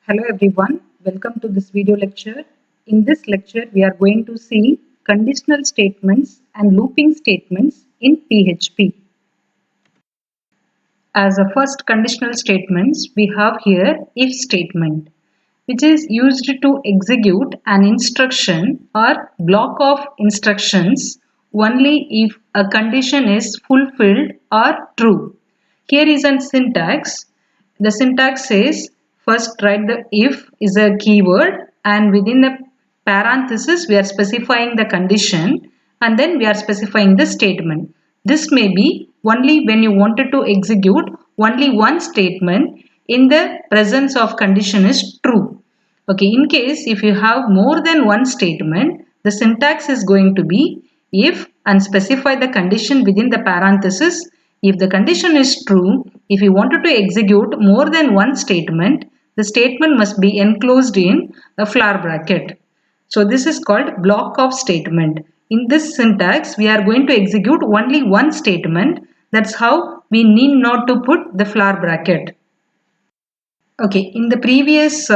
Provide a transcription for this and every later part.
Hello everyone, welcome to this video lecture. In this lecture, we are going to see conditional statements and looping statements in PHP. As a first conditional statements, we have here if statement, which is used to execute an instruction or block of instructions only if a condition is fulfilled or true. Here is a syntax. The syntax says first write the if is a keyword and within the parenthesis we are specifying the condition and then we are specifying the statement. This may be only when you wanted to execute only one statement in the presence of condition is true. Okay, in case if you have more than one statement, the syntax is going to be if and specify the condition within the parenthesis. If the condition is true, if you wanted to execute more than one statement, the statement must be enclosed in a flower bracket. So this is called block of statement. In this syntax, we are going to execute only one statement. That's how we need not to put the flower bracket. Okay, in the previous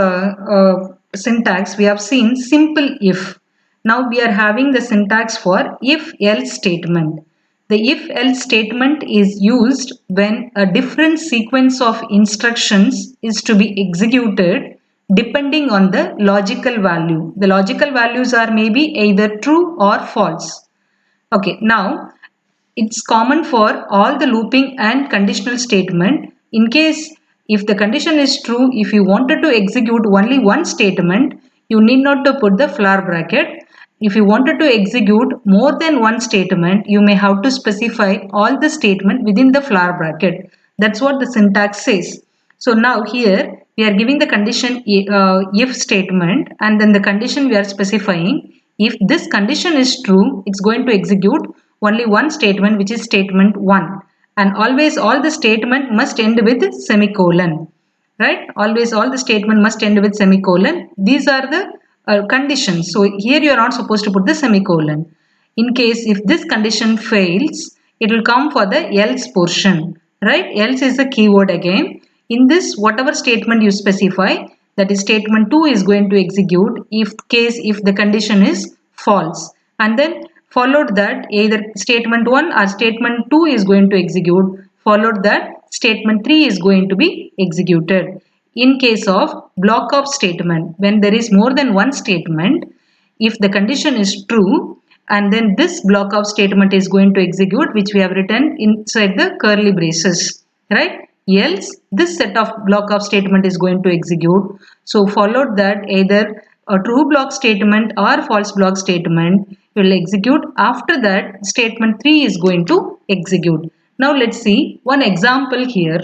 syntax, we have seen simple if. Now we are having the syntax for if-else statement. The if-else statement is used when a different sequence of instructions is to be executed depending on the logical value. The logical values are maybe either true or false. Okay, now it's common for all the looping and conditional statement. In case if the condition is true, if you wanted to execute only one statement, you need not to put the flower bracket. If you wanted to execute more than one statement, you may have to specify all the statement within the flower bracket. That's what the syntax says. So now here we are giving the condition if statement and then the condition we are specifying. If this condition is true, it's going to execute only one statement, which is statement 1, and always all the statement must end with semicolon, right? Always all the statement must end with semicolon. These are the conditions. So here you are not supposed to put the semicolon. In case if this condition fails, it will come for the else portion, right? Else is the keyword again. In this, whatever statement you specify, that is statement 2 is going to execute if the condition is false, and then followed that either statement 1 or statement 2 is going to execute, followed that statement 3 is going to be executed. In case of block of statement, when there is more than one statement, if the condition is true, and then this block of statement is going to execute, which we have written inside the curly braces, right? Else this set of block of statement is going to execute. So followed that either a true block statement or false block statement will execute. After that statement 3 is going to execute. Now let's see one example here.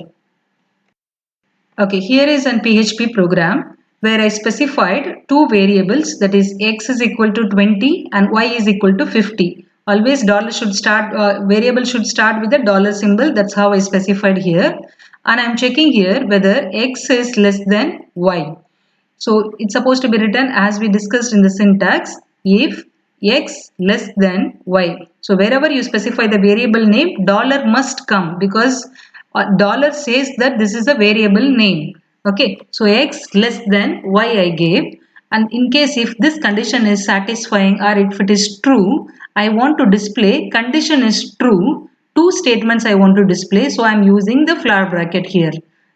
Okay, here is an PHP program where I specified two variables, that is x is equal to 20 and y is equal to 50. Always variable should start with a dollar symbol. That's how I specified here. And I'm checking here whether x is less than y. So it's supposed to be written as we discussed in the syntax, if x less than y. So wherever you specify the variable name, dollar must come because dollar says that this is a variable name. Okay, so x less than y I gave, and in case if this condition is satisfying or if it is true, I want to display condition is true. Two statements I want to display, so I am using the flower bracket here,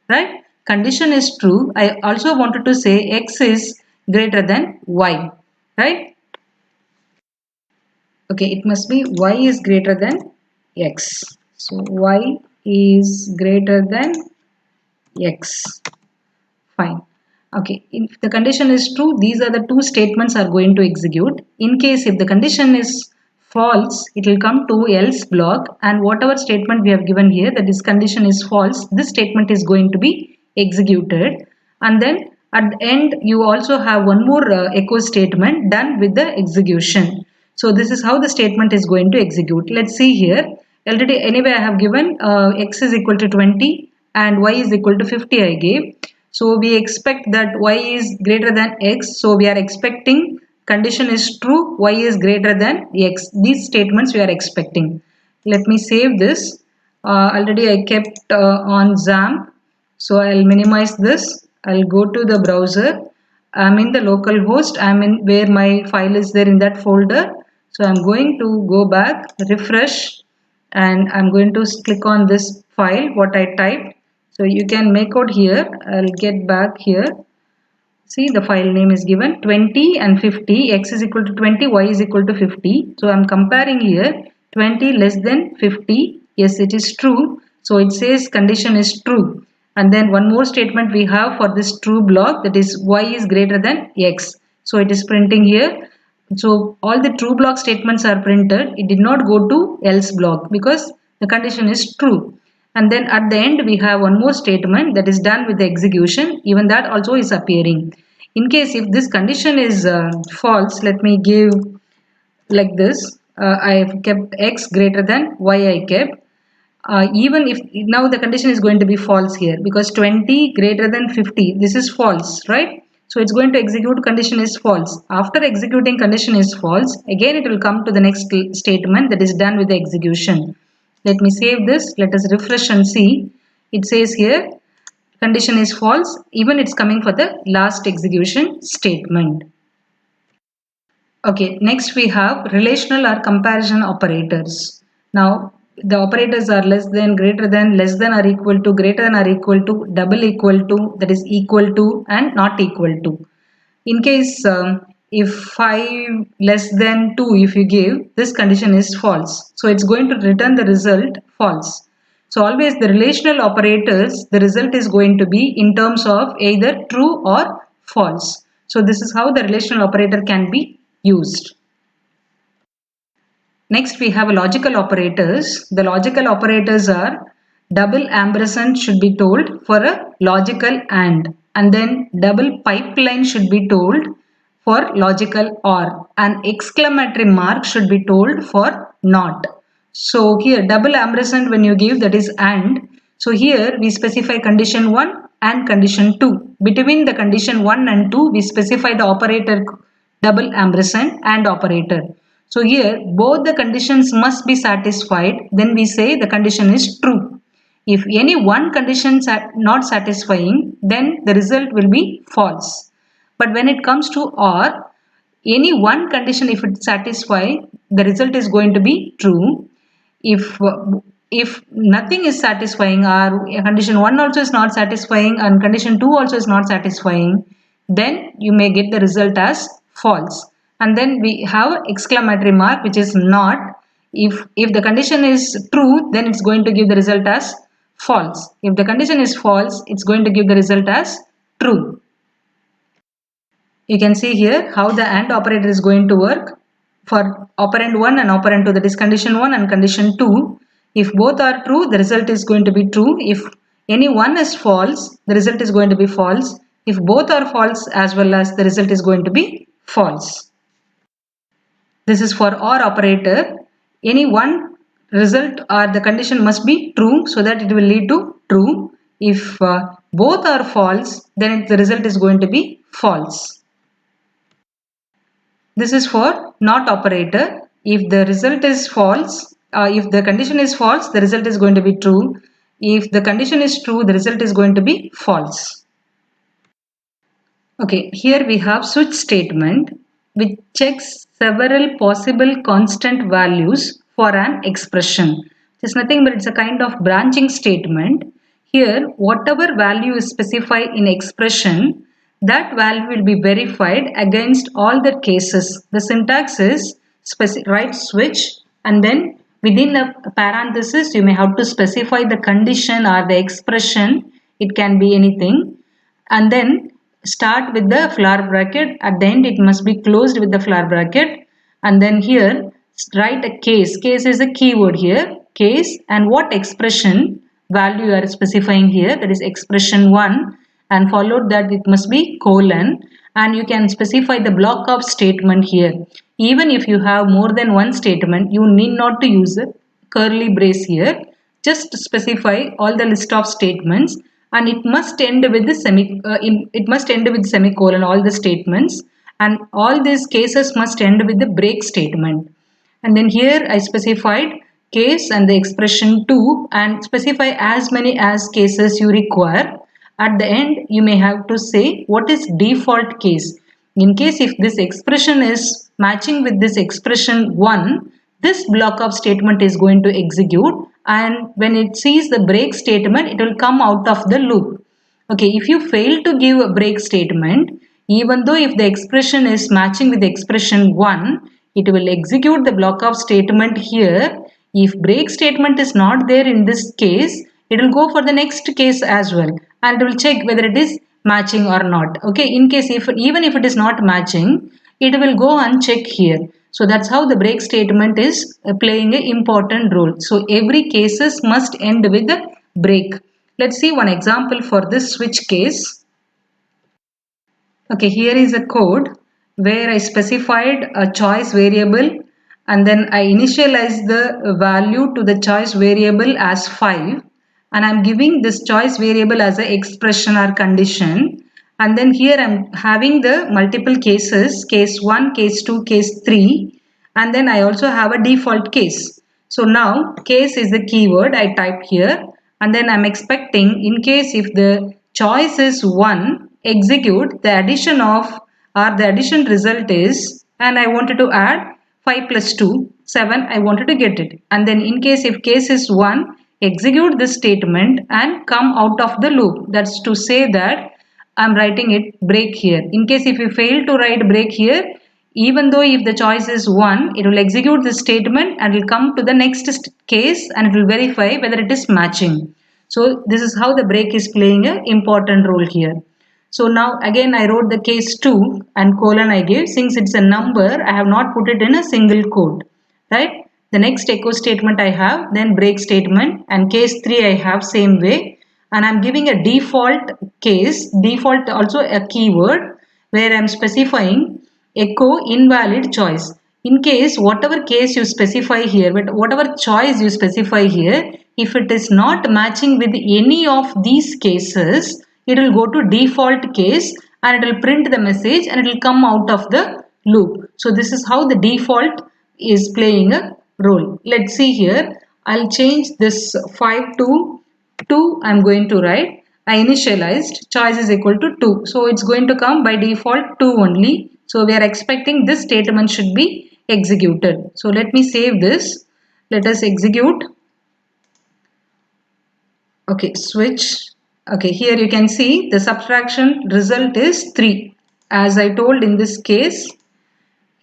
right? Condition is true. I also wanted to say x is greater than y, right? Okay, it must be y is greater than x. So y is greater than x. Fine. Okay, if the condition is true, these are the two statements are going to execute. In case if the condition is false, it will come to else block, and whatever statement we have given here, that is condition is false, this statement is going to be executed. And then at the end you also have one more echo statement done with the execution. So this is how the statement is going to execute. Let's see here. Already anyway I have given x is equal to 20 and y is equal to 50 I gave. So we expect that y is greater than x. So we are expecting condition is true, y is greater than x. These statements we are expecting. Let me save this. Already I kept on XAMPP. So I'll minimize this I'll go to the browser. I'm in the local host. I'm in where my file is there in that folder. So I'm going to go back, refresh, and I'm going to click on this file, what I typed. So you can make out here. I'll get back here. See, the file name is given 20 and 50. X is equal to 20, Y is equal to 50. So I'm comparing here 20 less than 50. Yes, it is true. So it says condition is true. And then one more statement we have for this true block, that is Y is greater than X. So it is printing here. So all the true block statements are printed. It did not go to else block because the condition is true. And then at the end we have one more statement that is done with the execution. Even that also is appearing. In case if this condition is false, let me give like this. I have kept x greater than y I kept. Even if now the condition is going to be false here because 20 greater than 50, this is false, right? So it's going to execute condition is false. After executing condition is false, again it will come to the next statement that is done with the execution. Let me save this. Let us refresh and see. It says here condition is false. Even it's coming for the last execution statement. Okay, next we have relational or comparison operators. Now, the operators are less than, greater than, less than or equal to, greater than or equal to, double equal to, that is equal to and not equal to. In case if 5 less than 2 if you give, this condition is false. So it's going to return the result false. So always the relational operators, the result is going to be in terms of either true or false. So this is how the relational operator can be used. Next we have logical operators. The logical operators are double ampersand should be told for a logical and then double pipeline should be told for logical or, and exclamatory mark should be told for not. So here double ampersand when you give, that is and. So here we specify condition 1 and condition 2. Between the condition 1 and 2 we specify the operator double ampersand and operator. So here both the conditions must be satisfied, then we say the condition is true. If any one condition is not satisfying, then the result will be false. But when it comes to or, any one condition if it satisfies, the result is going to be true. If nothing is satisfying, or condition 1 also is not satisfying and condition 2 also is not satisfying, then you may get the result as false. And then we have exclamatory mark, which is not. If the condition is true, then it's going to give the result as false. If the condition is false, it's going to give the result as true. You can see here how the AND operator is going to work for operand 1 and operand 2, that is condition 1 and condition 2. If both are true, the result is going to be true. If any one is false, the result is going to be false. If both are false as well as, the result is going to be false. This is for OR operator. Any one result or the condition must be true so that it will lead to true. If both are false, then the result is going to be false. This is for not operator. If the result is false, if the condition is false, the result is going to be true. If the condition is true, the result is going to be false. Okay, here we have switch statement which checks several possible constant values for an expression. It's nothing but it's a kind of branching statement. Here, whatever value is specified in expression, that value will be verified against all the cases. The syntax is right switch, and then within a parenthesis you may have to specify the condition or the expression. It can be anything, and then start with the flower bracket. At the end it must be closed with the flower bracket, and then here write a case. Case is a keyword here, case, and what expression value you are specifying here, that is expression 1, and followed that it must be colon, and you can specify the block of statement here. Even if you have more than one statement, you need not to use a curly brace here. Just specify all the list of statements, and it must end with the semicolon, all the statements, and all these cases must end with the break statement. And then here I specified case and the expression 2, and specify as many as cases you require, at the end you may have to say what is default case. In case if this expression is matching with this expression 1, this block of statement is going to execute, and when it sees the break statement it will come out of the loop. Okay, if you fail to give a break statement, even though if the expression is matching with the expression 1, it will execute the block of statement here. If break statement is not there in this case, it will go for the next case as well, and it will check whether it is matching or not. Okay, in case if even if it is not matching, it will go and check here. So that's how the break statement is playing an important role. So every cases must end with a break. Let's see one example for this switch case. Okay, here is a code where I specified a choice variable and then I initialize the value to the choice variable as 5, and I'm giving this choice variable as an expression or condition, and then here I'm having the multiple cases, case 1, case 2, case 3, and then I also have a default case. So now case is the keyword I type here, and then I'm expecting in case if the choice is 1, execute the addition of, or the addition result is, and I wanted to add 5 plus 2, 7, I wanted to get it. And then in case if case is 1, execute this statement and come out of the loop. That's to say that I'm writing it break here. In case if you fail to write break here, even though if the choice is 1, it will execute the statement and will come to the next case and it will verify whether it is matching. So this is how the break is playing an important role here. So now again I wrote the case 2 and colon I gave. Since it's a number, I have not put it in a single quote, right? The next echo statement I have, then break statement, and case 3 I have same way, and I'm giving a default case, default also a keyword where I'm specifying echo invalid choice. In case whatever case you specify here, but whatever choice you specify here, if it is not matching with any of these cases, it will go to default case and it will print the message and it will come out of the loop. So this is how the default is playing a role. Let's see here. I'll change this 5 to 2. I'm going to write. I initialized choice is equal to 2. So it's going to come by default 2 only. So we are expecting this statement should be executed. So let me save this. Let us execute. Okay, switch. Okay, here you can see the subtraction result is 3. As I told in this case,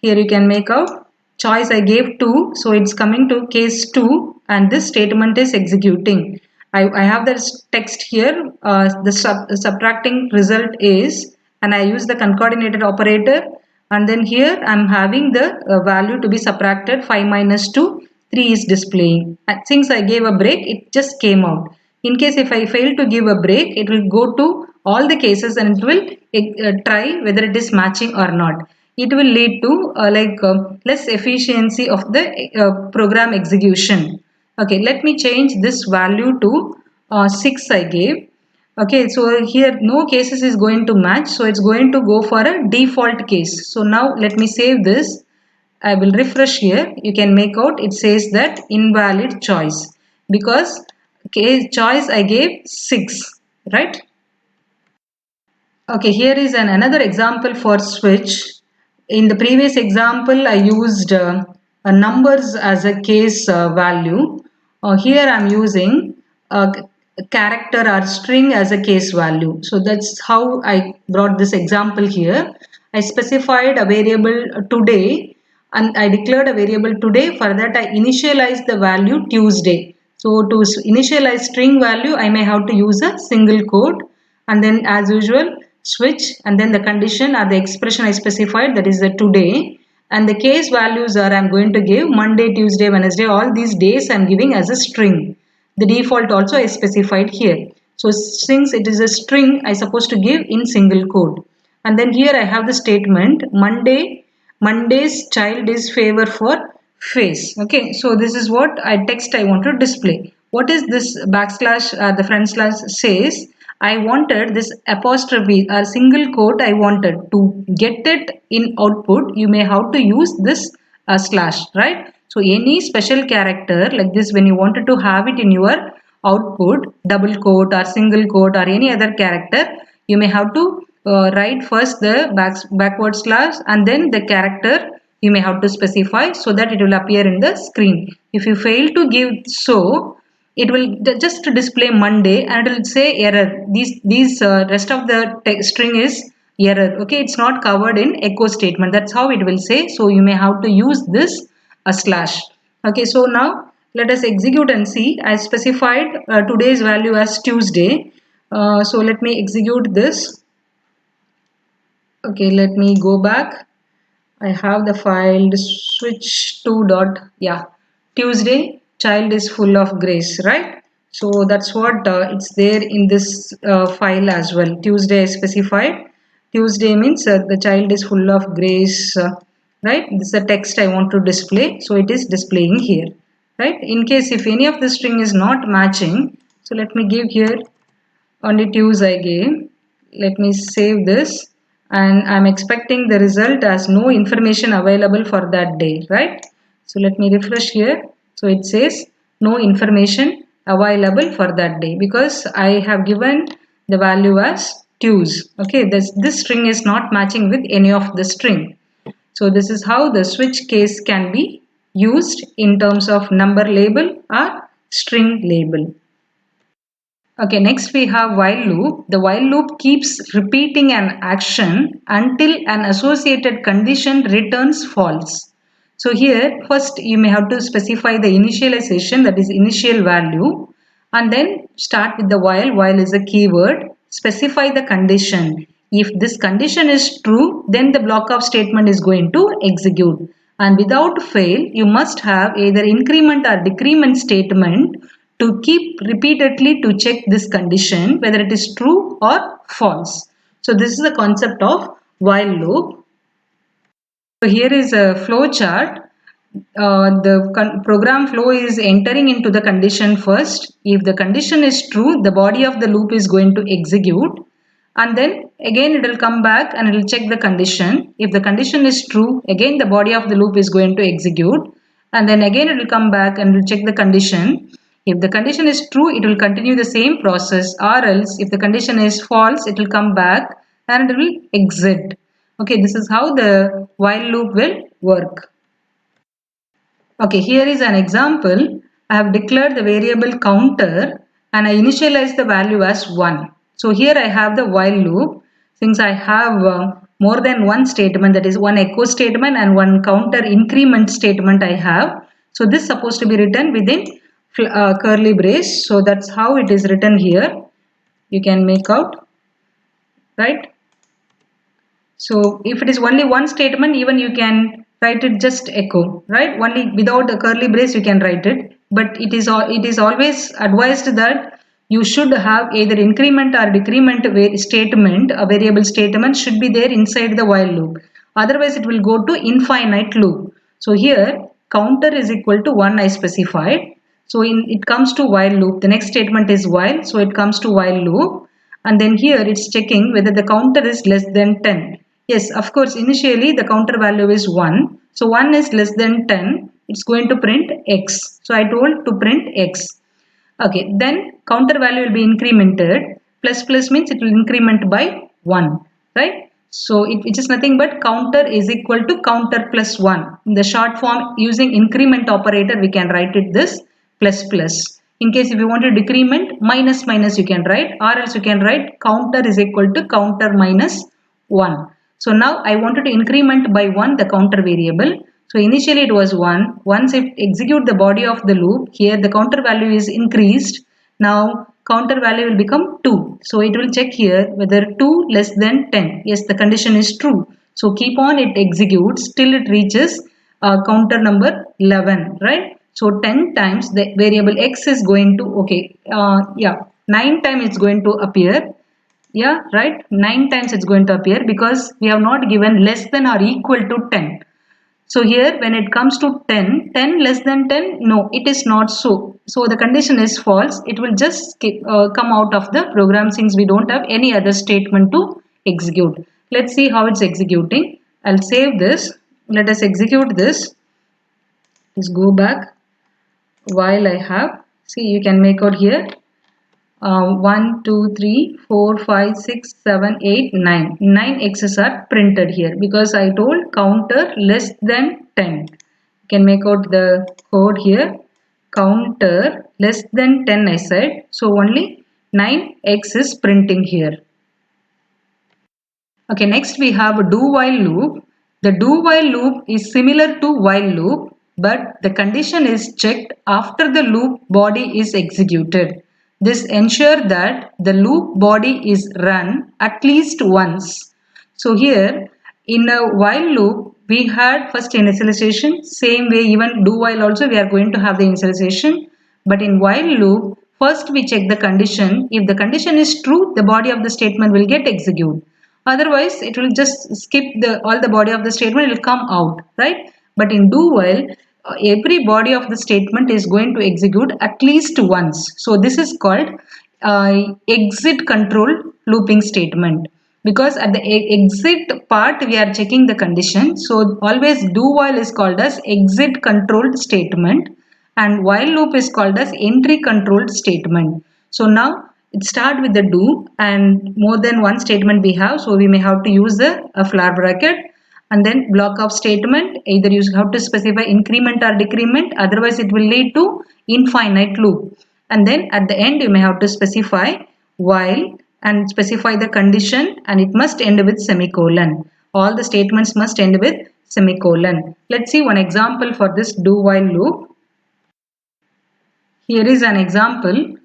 here you can make out choice I gave 2, so it's coming to case 2 and this statement is executing. I have this text here, the subtracting result is, and I use the concatenated operator, and then here I'm having the value to be subtracted 5 minus 2, 3 is displaying. And since I gave a break, it just came out. In case if I fail to give a break, it will go to all the cases and it will try whether it is matching or not. It will lead to less efficiency of the program execution. Okay, let me change this value to 6 I gave. Okay, so here no cases is going to match, so it's going to go for a default case. So now let me save this. I will refresh here. You can make out it says that invalid choice because case choice I gave 6, right? Okay, here is another example for switch. In the previous example, I used numbers as a case value. Here I am using a character or string as a case value. So that's how I brought this example here. I specified a variable today and I declared a variable today. For that, I initialized the value Tuesday. So to initialize string value, I may have to use a single quote, and then as usual switch, and then the condition or the expression I specified, that is the today, and the case values are I'm going to give Monday, Tuesday, Wednesday, all these days I'm giving as a string. The default also is specified here. So since it is a string, I supposed to give in single quote. And then here I have the statement Monday's child is favor for face. Okay, so this is what text I want to display. What is this backslash, the front slash says? I wanted this apostrophe or single quote. I wanted to get it in output. You may have to use this slash, right? So any special character like this, when you wanted to have it in your output, double quote or single quote or any other character, you may have to write first the backward slash and then the character you may have to specify so that it will appear in the screen. If you fail to give so, it will just display Monday and it will say error. These rest of the string is error. Okay, it's not covered in echo statement. That's how it will say. So you may have to use this a slash. Okay, so now let us execute and see. I specified today's value as Tuesday. So let me execute this. Okay, let me go back. I have the file switch to dot, yeah, Tuesday child is full of grace, right? So that's what it's there in this file as well. Tuesday is specified. Tuesday means the child is full of grace, right? This is the text I want to display, so it is displaying here, right? In case if any of the string is not matching, so let me give here only Tuesday I gave. Let me save this and I'm expecting the result as no information available for that day, right? So let me refresh here. So it says no information available for that day because I have given the value as Tuesday. Okay, this string is not matching with any of the string. So this is how the switch case can be used in terms of number label or string label. Okay, next we have while loop. The while loop keeps repeating an action until an associated condition returns false. So here first you may have to specify the initialization, that is initial value, and then start with the while is a keyword, specify the condition. If this condition is true, then the block of statement is going to execute. And without fail, you must have either increment or decrement statement to keep repeatedly to check this condition whether it is true or false. So this is the concept of while loop. So here is a flow chart. The program flow is entering into the condition first. If the condition is true, the body of the loop is going to execute, and then again it will come back and it will check the condition. If the condition is true, again the body of the loop is going to execute, and then again it will come back and it will check the condition. If the condition is true, it will continue the same process, or else if the condition is false, it will come back and it will exit. Okay, this is how the while loop will work. Okay, here is an example. I have declared the variable counter and I initialize the value as 1. So here I have the while loop. Since I have more than one statement, that is one echo statement and one counter increment statement I have. So this is supposed to be written within curly brace. So that's how it is written here. You can make out, right? So if it is only one statement, even you can write it just echo, right? Only without a curly brace you can write it. But it is always advised that you should have either increment or decrement statement, a variable statement should be there inside the while loop. Otherwise it will go to infinite loop. So here counter is equal to 1 I specified. So it comes to while loop. The next statement is while. So it comes to while loop. And then here it's checking whether the counter is less than 10. Yes, of course, initially the counter value is 1. So 1 is less than 10. It's going to print x. So I told to print x. Okay, then counter value will be incremented. Plus plus means it will increment by 1. Right? So it is nothing but counter is equal to counter plus 1. In the short form, using increment operator, we can write it this plus plus. In case if you want to decrement, minus minus you can write, or else you can write counter is equal to counter minus 1. So now I wanted to increment by 1 the counter variable. So initially it was 1. Once it execute the body of the loop, here the counter value is increased. Now counter value will become 2. So it will check here whether 2 less than 10. Yes, the condition is true. So keep on it executes till it reaches counter number 11, right? So 10 times the variable x is going to, okay, 9 times it's going to appear. Yeah, right, 9 times it's going to appear because we have not given less than or equal to 10. So here when it comes to 10, 10 less than 10, no, it is not so. So the condition is false. It will just come out of the program since we don't have any other statement to execute. Let's see how it's executing. I'll save this. Let us execute this. Let's go back while I have See, you can make out here 1, 2, 3, 4, 5, 6, 7, 8, 9. 9 X's are printed here because I told counter less than 10. You can make out the code here. Counter less than 10 I said. So only 9X is printing here. Okay, next we have a do while loop. The do while loop is similar to while loop, but the condition is checked after the loop body is executed. This ensures that the loop body is run at least once. So here in a while loop, we had first initialization, same way even do while also we are going to have the initialization. But in while loop, first we check the condition. If the condition is true, the body of the statement will get executed. Otherwise, it will just skip all the body of the statement, it will come out, right? But in do while, every body of the statement is going to execute at least once. So this is called exit control looping statement, because at the exit part we are checking the condition. So always do while is called as exit controlled statement and while loop is called as entry controlled statement. So now it start with the do and more than one statement we have, so we may have to use a flower bracket, and then block of statement, either you have to specify increment or decrement, otherwise it will lead to infinite loop. And then at the end you may have to specify while and specify the condition, and it must end with semicolon. All the statements must end with semicolon. Let's see one example for this do while loop. Here is an example.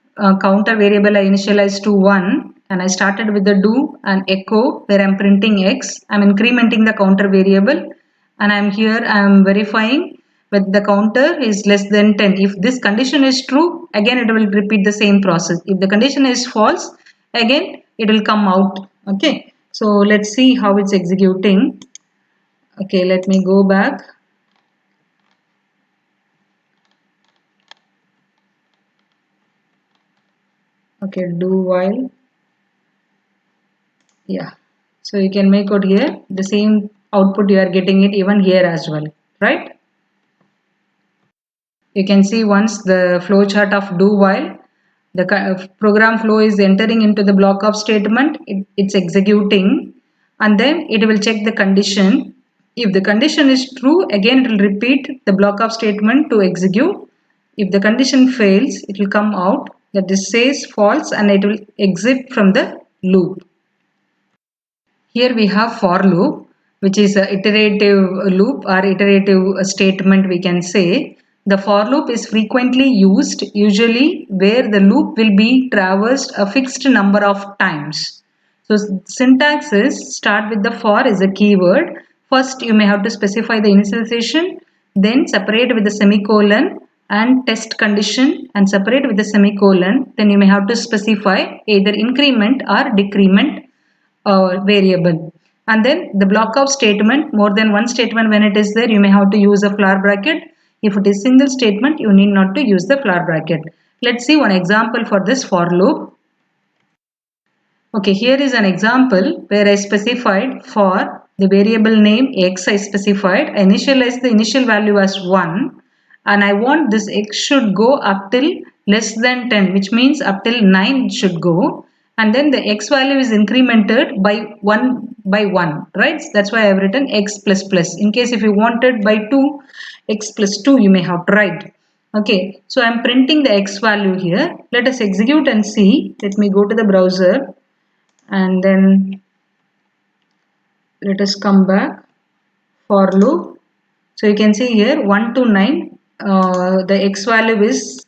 Counter variable I initialized to 1 and I started with the do and echo where I am printing x. I am incrementing the counter variable and I am here I am verifying whether the counter is less than 10. If this condition is true, again it will repeat the same process. If the condition is false, again it will come out. Okay, so let's see how it's executing. Okay, let me go back. Okay, do while. Yeah, so you can make out here the same output you are getting it even here as well, right? You can see once the flow chart of do while the program flow is entering into the block of statement, it's executing and then it will check the condition. If the condition is true, again it will repeat the block of statement to execute. If the condition fails, it will come out that this says false and it will exit from the loop. Here we have for loop, which is a iterative loop or iterative statement we can say. The for loop is frequently used, usually where the loop will be traversed a fixed number of times. So syntax is start with the for is a keyword. First you may have to specify the initialization, then separate with the semicolon and test condition and separate with the semicolon. Then you may have to specify either increment or decrement variable, and then the block of statement, more than one statement when it is there you may have to use a flower bracket. If it is single statement you need not to use the flower bracket. Let's see one example for this for loop. Okay, here is an example where I specified for the variable name x. I specified, I initialized the initial value as 1 and I want this x should go up till less than 10, which means up till 9 it should go, and then the x value is incremented by 1, right? That's why I have written x plus plus. In case if you wanted by 2, x plus 2 you may have to write. Okay, so I am printing the x value here. Let us execute and see. Let me go to the browser and then let us come back for loop. So you can see here 1 to 9 the x value is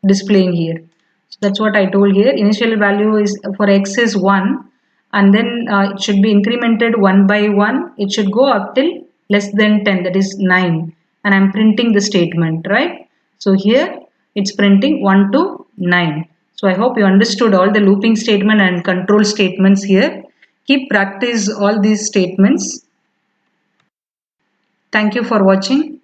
displaying here. So that's what I told here. Initial value is for x is 1 and then it should be incremented 1 by 1. It should go up till less than 10, that is 9, and I'm printing the statement, right? So here it's printing 1 to 9. So I hope you understood all the looping statement and control statements here. Keep practice all these statements. Thank you for watching.